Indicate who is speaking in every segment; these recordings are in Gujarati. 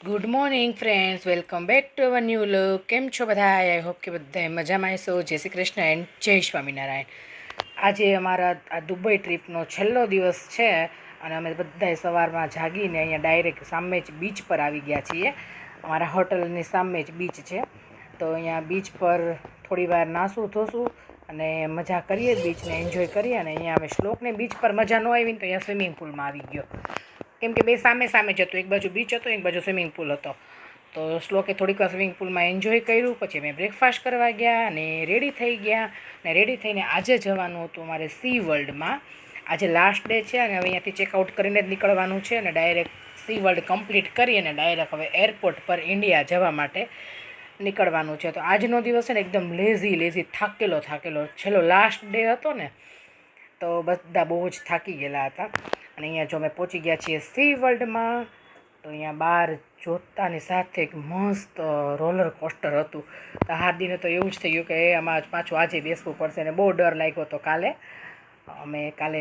Speaker 1: Good morning friends, welcome back to our new look. કેમ છો બધા? આઈ હોપ કે બધા મજામાં હશો. જય શ્રી કૃષ્ણ એન્ડ જય સ્વામિનારાયણ. આજે અમારા આ દુબઈ ટ્રીપનો છેલ્લો દિવસ છે અને અમે બધાએ સવારમાં જાગીને અહીંયા ડાયરેક્ટ સામે જ બીચ પર આવી ગયા છીએ. અમારા હોટલની સામે જ બીચ છે, તો અહીંયા બીચ પર થોડી વાર નાસું ધોશું અને મજા કરીએ, બીચને એન્જોય કરીએ. અને અહીંયા અમે શ્લોકને બીચ પર મજા ન આવી ને તો અહીંયા સ્વિમિંગ પુલમાં આવી ગયો, કેમ કે બે સામે સામે જ હતું. એક બાજુ બીચ હતો, એક બાજુ સ્વિમિંગ પુલ હતો. તો શ્લોકે થોડીક વાર સ્વિમિંગ પુલમાં એન્જોય કર્યું. પછી અમે બ્રેકફાસ્ટ કરવા ગયા અને રેડી થઈ ગયા. અને રેડી થઈને આજે જવાનું હતું અમારે સી વર્લ્ડમાં. આજે લાસ્ટ ડે છે અને હવે અહીંયાથી ચેકઆઉટ કરીને જ નીકળવાનું છે અને ડાયરેક્ટ સી વર્લ્ડ કમ્પ્લીટ કરી અને ડાયરેક્ટ હવે એરપોર્ટ પર ઇન્ડિયા જવા માટે નીકળવાનું છે. તો આજનો દિવસ છે ને એકદમ લેઝી થાકેલો છેલ્લો લાસ્ટ ડે હતો ને, તો બધા બહુ જ થાકી ગયેલા હતા. અને અહીંયા જો અમે પહોંચી ગયા છીએ સી વર્લ્ડમાં. તો અહીંયા બહાર જોતાની સાથે એક મસ્ત રોલર કોસ્ટર હતું. તો હાર્દીને તો એવું જ થઈ ગયું કે આમાં પાછું આજે બેસવું પડશે. અને બહુ ડર લાગ્યો હતો કાલે. અમે કાલે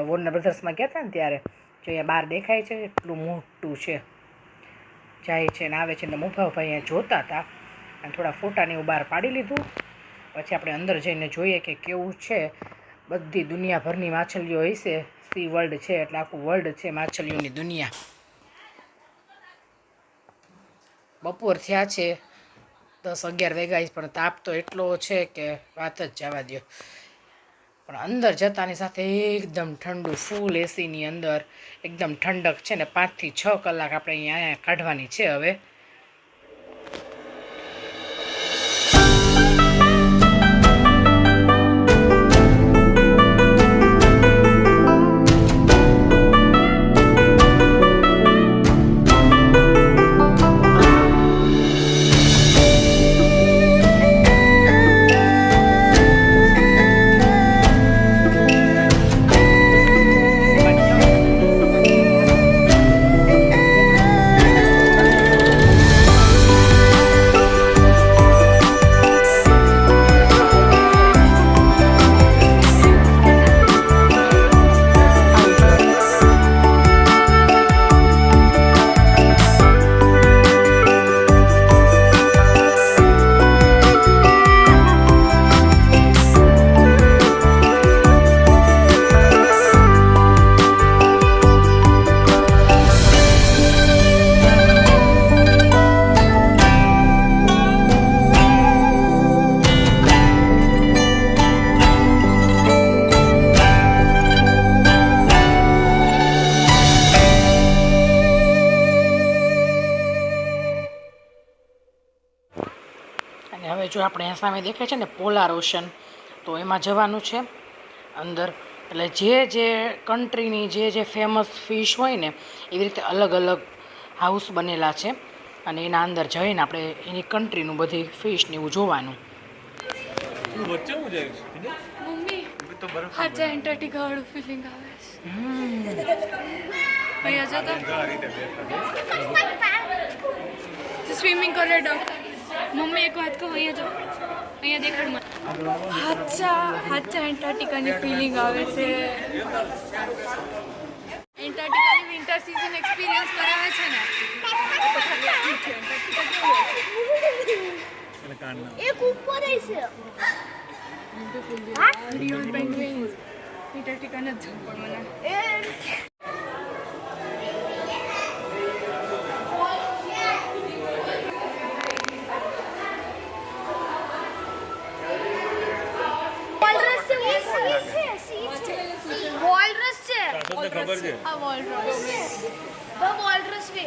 Speaker 1: વોર્નર બ્રધર્સમાં ગયા હતા ને ત્યારે જો અહીંયા બહાર દેખાય છે એટલું મોટું છે, જાય છે ને આવે છે. ને મુભાભાઈ અહીંયા જોતા હતા અને થોડા ફોટાને એવું બહાર પાડી લીધું. પછી આપણે અંદર જઈને જોઈએ કે કેવું છે. બધી દુનિયાભરની માછલીઓ હશે. સી વર્લ્ડ છે એટલે આખું વર્લ્ડ છે માછલીઓની દુનિયા. બપોર થયા છે, 10-11 વાગ્યા, પણ તાપ તો એટલો છે કે વાત જ જવા દો. પણ અંદર જતાની સાથે એકદમ ઠંડુ, ફૂલ એસીની અંદર એકદમ ઠંડક છે ને 5 થી 6 કલાક આપણે અહીંયા કાઢવાની છે હવે. અને હવે જો આપણે સામે દેખાય છે ને પોલાર ઓશન, તો એમાં જવાનું છે અંદર. એટલે જે કન્ટ્રીની જે ફેમસ ફિશ હોય ને એવી રીતે અલગ અલગ હાઉસ બનેલા છે અને એના અંદર જઈને આપણે એની કન્ટ્રીનું બધી ફિશને એવું જોવાનું.
Speaker 2: મમ્મી હાચા એન્ટાર્ટિકા વાળું ફિલિંગ આવે છે. અહીંયા જો સ્વિમિંગ કરે ડોક્ટર. મમ્મી એક વાત કહું, અહીંયા જો, અહીંયા દેખાડ મને. હાચા એન્ટાર્ટિકાની ફિલિંગ આવે છે. એન્ટાર્ટિકાની વિન્ટર સિઝન એક્સપિરિયન્સ કરાવે છે ને.
Speaker 3: એક ઉપર છે
Speaker 2: રિયલ પેન્ગ્વિન્સ. એન્ટાર્ટિકા નથી જવું પણ મને.
Speaker 3: વોલરસ છે.
Speaker 4: ખબર છે.
Speaker 2: આ વોલરસ.
Speaker 3: વોલરસ વે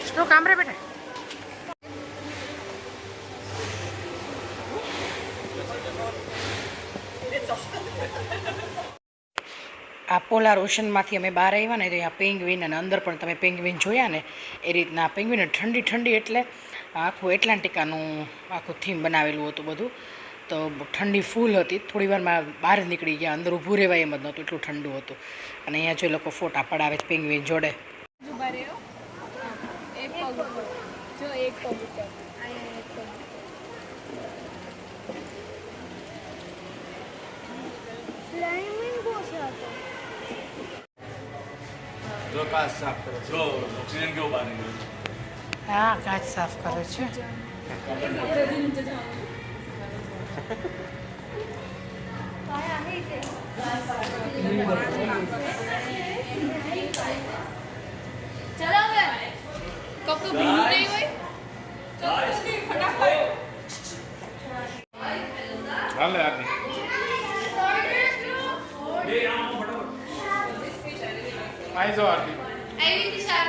Speaker 1: શ્લોક આમ રે બેટા. આ પોલાર ઓશનમાંથી અમે બહાર આવ્યા ને ત્યાં પેંગ્વિન અને અંદર પણ તમે પેંગ્વિન જોયા ને એ રીતના પેંગ્વિન ઠંડી ઠંડી એટલે આખું એટલાન્ટિકાનું આખું થીમ બનાવેલું હતું બધું. તો ઠંડી ફૂલ હતી, થોડી વારમાં બહાર નીકળી ગયા, અંદર ઊભું રહેવાય એમ જ નહોતું, એટલું ઠંડુ હતું. અને અહીંયા જો લોકો ફોટા પડાવે છે પેંગ્વિન જોડે.
Speaker 2: ઉભા રહ્યો. એક પગ ઉપર. જો એક પગ ઉપર. અહીંયા એક પગ ઉપર.
Speaker 3: ફ્લાઇમિંગો છે આ તો.
Speaker 4: જો કાચ સાફ કરે જો ઓક્સિજન કેવું બહાર નીકળે.
Speaker 1: હા, કાચ સાફ કરે છે.
Speaker 2: ચલો હવે કપડું ભીનું નહીં હોય
Speaker 4: હાલે આની આઈ જો આની
Speaker 2: આવી દિશા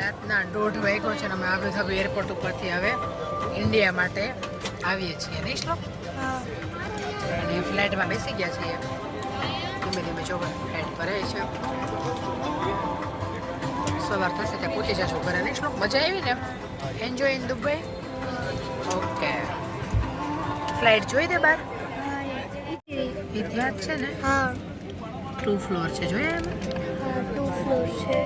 Speaker 1: રાતના 1:30 વાગ્યો છે અને અમે આબુધાબી એરપોર્ટ ઉપરથી હવે ઇન્ડિયા માટે આવીએ છીએ, નહીં શ્લોક? અને ફ્લાઇટમાં બેસી ગયા છીએ. ધીમે ધીમે ચોક્કસ ફ્લાઇટ ભરાય છે. સવાર થશે ત્યાં પહોંચી જશું ઘરે નહીં શ્લોક મજા આવી ને enjoy in Dubai okay flight જોઈ દે બાર ઇતિહાસ છે ને
Speaker 3: હા
Speaker 1: 2 ફ્લોર છે જોયા એમાં
Speaker 3: 2 ફ્લોર છે.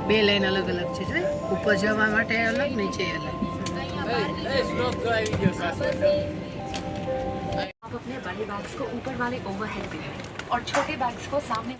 Speaker 1: બે લાઈન અલગ અલગ છે જોઈ ઉપર જવા માટે અલગ નીચે અલગ
Speaker 5: आप अपने बड़े बैग्स को ऊपर वाले ओवरहेड पे रखें और छोटे बैग्स को सामने